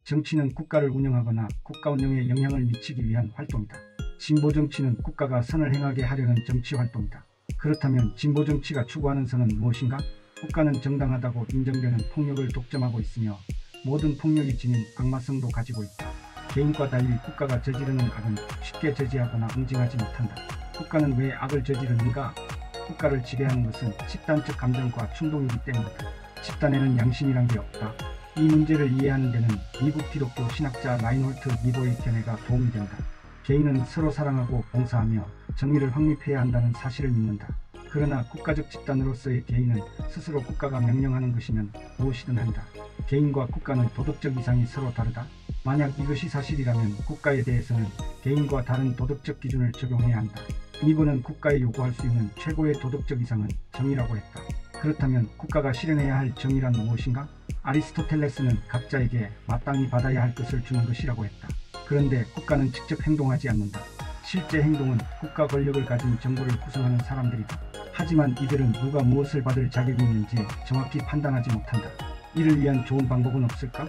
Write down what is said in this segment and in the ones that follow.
정치는 국가를 운영하거나 국가 운영에 영향을 미치기 위한 활동이다. 진보 정치는 국가가 선을 행하게 하려는 정치 활동이다. 그렇다면 진보 정치가 추구하는 선은 무엇인가? 국가는 정당하다고 인정되는 폭력을 독점하고 있으며 모든 폭력이 지닌 악마성도 가지고 있다. 개인과 달리 국가가 저지르는 악은 쉽게 저지하거나 응징하지 못한다. 국가는 왜 악을 저지르는가? 국가를 지배하는 것은 집단적 감정과 충동이기 때문이다. 집단에는 양심이란 게 없다. 이 문제를 이해하는 데는 미국 기독교 신학자 라인홀트 미도의 견해가 도움이 된다. 개인은 서로 사랑하고 봉사하며 정의를 확립해야 한다는 사실을 믿는다. 그러나 국가적 집단으로서의 개인은 스스로 국가가 명령하는 것이면 무엇이든 한다. 개인과 국가는 도덕적 이상이 서로 다르다. 만약 이것이 사실이라면 국가에 대해서는 개인과 다른 도덕적 기준을 적용해야 한다. 미도는 국가에 요구할 수 있는 최고의 도덕적 이상은 정의라고 했다. 그렇다면 국가가 실현해야 할 정의란 무엇인가? 아리스토텔레스는 각자에게 마땅히 받아야 할 것을 주는 것이라고 했다. 그런데 국가는 직접 행동하지 않는다. 실제 행동은 국가 권력을 가진 정부를 구성하는 사람들이다. 하지만 이들은 누가 무엇을 받을 자격이 있는지 정확히 판단하지 못한다. 이를 위한 좋은 방법은 없을까?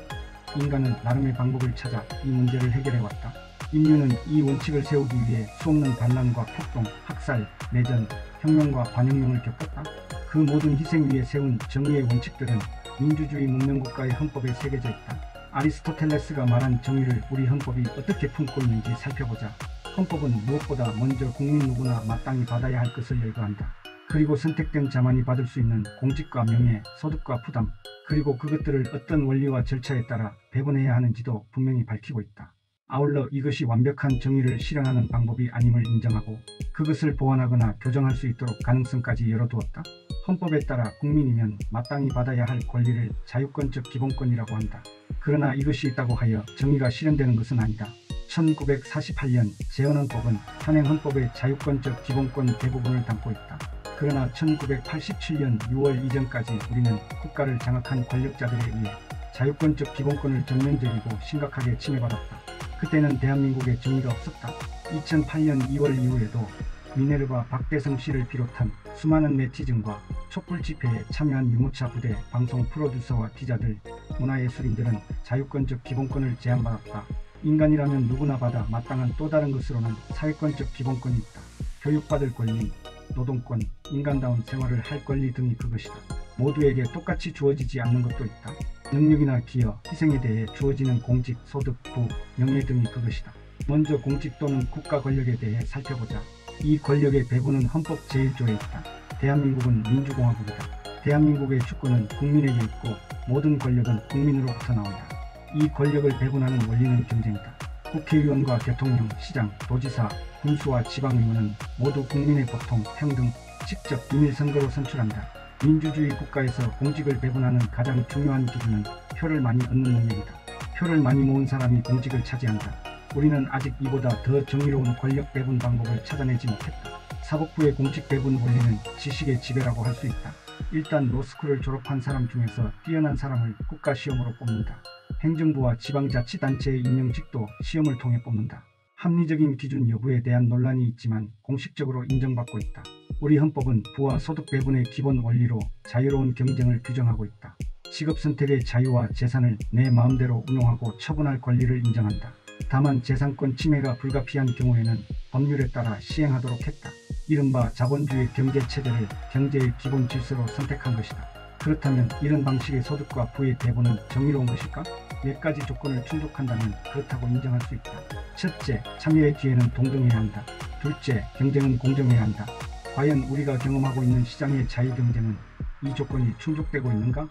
인간은 나름의 방법을 찾아 이 문제를 해결해왔다. 인류는 이 원칙을 세우기 위해 수없는 반란과 폭동, 학살, 내전, 혁명과 반혁명을 겪었다. 그 모든 희생 위에 세운 정의의 원칙들은 민주주의 문명국가의 헌법에 새겨져 있다. 아리스토텔레스가 말한 정의를 우리 헌법이 어떻게 품고 있는지 살펴보자. 헌법은 무엇보다 먼저 국민 누구나 마땅히 받아야 할 것을 열거한다. 그리고 선택된 자만이 받을 수 있는 공직과 명예, 소득과 부담, 그리고 그것들을 어떤 원리와 절차에 따라 배분해야 하는지도 분명히 밝히고 있다. 아울러 이것이 완벽한 정의를 실현하는 방법이 아님을 인정하고 그것을 보완하거나 교정할 수 있도록 가능성까지 열어두었다. 헌법에 따라 국민이면 마땅히 받아야 할 권리를 자유권적 기본권이라고 한다. 그러나 이것이 있다고 하여 정의가 실현되는 것은 아니다. 1948년 재헌헌법은 현행 헌법의 자유권적 기본권 대부분을 담고 있다. 그러나 1987년 6월 이전까지 우리는 국가를 장악한 권력자들에 의해 자유권적 기본권을 전면적이고 심각하게 침해받았다. 그때는 대한민국에 정의가 없었다. 2008년 2월 이후에도 미네르바 박대성 씨를 비롯한 수많은 네티즌과 촛불 집회에 참여한 유모차 부대, 방송 프로듀서와 기자들, 문화예술인들은 자유권적 기본권을 제한받았다. 인간이라면 누구나 받아 마땅한 또 다른 것으로는 사회권적 기본권이 있다. 교육받을 권리, 노동권, 인간다운 생활을 할 권리 등이 그것이다. 모두에게 똑같이 주어지지 않는 것도 있다. 능력이나 기여, 희생에 대해 주어지는 공직, 소득, 부, 명예 등이 그것이다. 먼저 공직 또는 국가 권력에 대해 살펴보자. 이 권력의 배분은 헌법 제1조에 있다. 대한민국은 민주공화국이다. 대한민국의 주권은 국민에게 있고 모든 권력은 국민으로부터 나온다. 이 권력을 배분하는 원리는 경쟁이다. 국회의원과 대통령, 시장, 도지사, 군수와 지방의원은 모두 국민의 보통, 평등, 직접 비밀선거로 선출한다. 민주주의 국가에서 공직을 배분하는 가장 중요한 기준은 표를 많이 얻는 능력이다. 표를 많이 모은 사람이 공직을 차지한다. 우리는 아직 이보다 더 정의로운 권력 배분 방법을 찾아내지 못했다. 사법부의 공직 배분 원리는 지식의 지배라고 할 수 있다. 일단 로스쿨을 졸업한 사람 중에서 뛰어난 사람을 국가시험으로 뽑는다. 행정부와 지방자치단체의 임명직도 시험을 통해 뽑는다. 합리적인 기준 여부에 대한 논란이 있지만 공식적으로 인정받고 있다. 우리 헌법은 부와 소득 배분의 기본 원리로 자유로운 경쟁을 규정하고 있다. 직업 선택의 자유와 재산을 내 마음대로 운용하고 처분할 권리를 인정한다. 다만 재산권 침해가 불가피한 경우에는 법률에 따라 시행하도록 했다. 이른바 자본주의 경제체제를 경제의 기본 질서로 선택한 것이다. 그렇다면 이런 방식의 소득과 부의 배분은 정의로운 것일까? 몇 가지 조건을 충족한다면 그렇다고 인정할 수 있다. 첫째, 참여의 기회는 동등해야 한다. 둘째, 경쟁은 공정해야 한다. 과연 우리가 경험하고 있는 시장의 자유경쟁은 이 조건이 충족되고 있는가?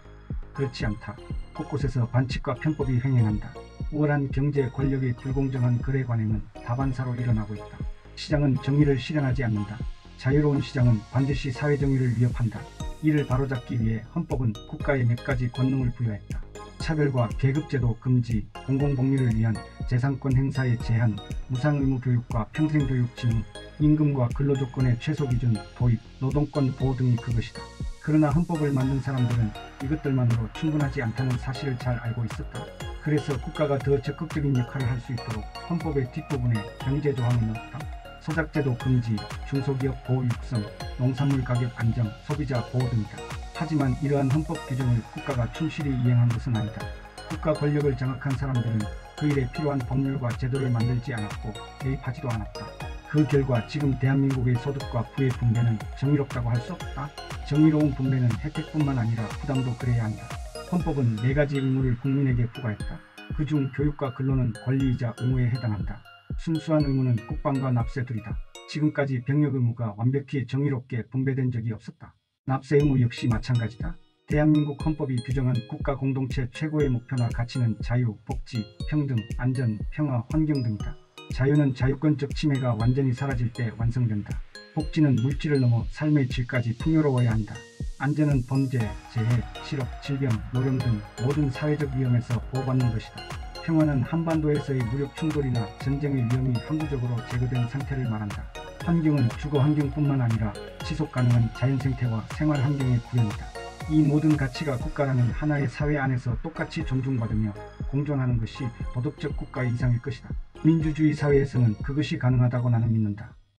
그렇지 않다. 곳곳에서 반칙과 편법이 횡행한다. 우월한 경제 권력의 불공정한 거래 관행은 다반사로 일어나고 있다. 시장은 정의를 실현하지 않는다. 자유로운 시장은 반드시 사회정의를 위협한다. 이를 바로잡기 위해 헌법은 국가에 몇 가지 권능을 부여했다. 차별과 계급제도 금지, 공공복리를 위한 재산권 행사의 제한, 무상의무 교육과 평생교육 징후, 임금과 근로조건의 최소기준 도입, 노동권 보호 등이 그것이다. 그러나 헌법을 만든 사람들은 이것들만으로 충분하지 않다는 사실을 잘 알고 있었다. 그래서 국가가 더 적극적인 역할을 할 수 있도록 헌법의 뒷부분에 경제조항을 넣었다. 소작제도 금지, 중소기업 보호 육성, 농산물 가격 안정, 소비자 보호 등이다. 하지만 이러한 헌법 규정을 국가가 충실히 이행한 것은 아니다. 국가 권력을 장악한 사람들은 그 일에 필요한 법률과 제도를 만들지 않았고 개입하지도 않았다. 그 결과 지금 대한민국의 소득과 부의 분배는 정의롭다고 할 수 없다. 정의로운 분배는 혜택뿐만 아니라 부담도 그래야 한다. 헌법은 4가지 의무를 국민에게 부과했다. 그중 교육과 근로는 권리이자 의무에 해당한다. 순수한 의무는 국방과 납세들이다. 지금까지 병역 의무가 완벽히 정의롭게 분배된 적이 없었다. 납세 의무 역시 마찬가지다. 대한민국 헌법이 규정한 국가 공동체 최고의 목표나 가치는 자유, 복지, 평등, 안전, 평화, 환경 등이다. 자유는 자유권적 침해가 완전히 사라질 때 완성된다. 복지는 물질을 넘어 삶의 질까지 풍요로워야 한다. 안전은 범죄, 재해, 실업, 질병, 노령 등 모든 사회적 위험에서 보호받는 것이다. 평화는 한반도에서의 무력 충돌이나 전쟁의 위험이 항구적으로 제거된 상태를 말한다. 환경은 주거 환경뿐만 아니라 지속 가능한 자연 생태와 생활 환경의 구현이다. 이 모든 가치가 국가라는 하나의 사회 안에서 똑같이 존중받으며 공존하는 것이 도덕적 국가 이상일 것이다. 민주주의 사회에서는 그것이 가능하다고 나는 믿는다.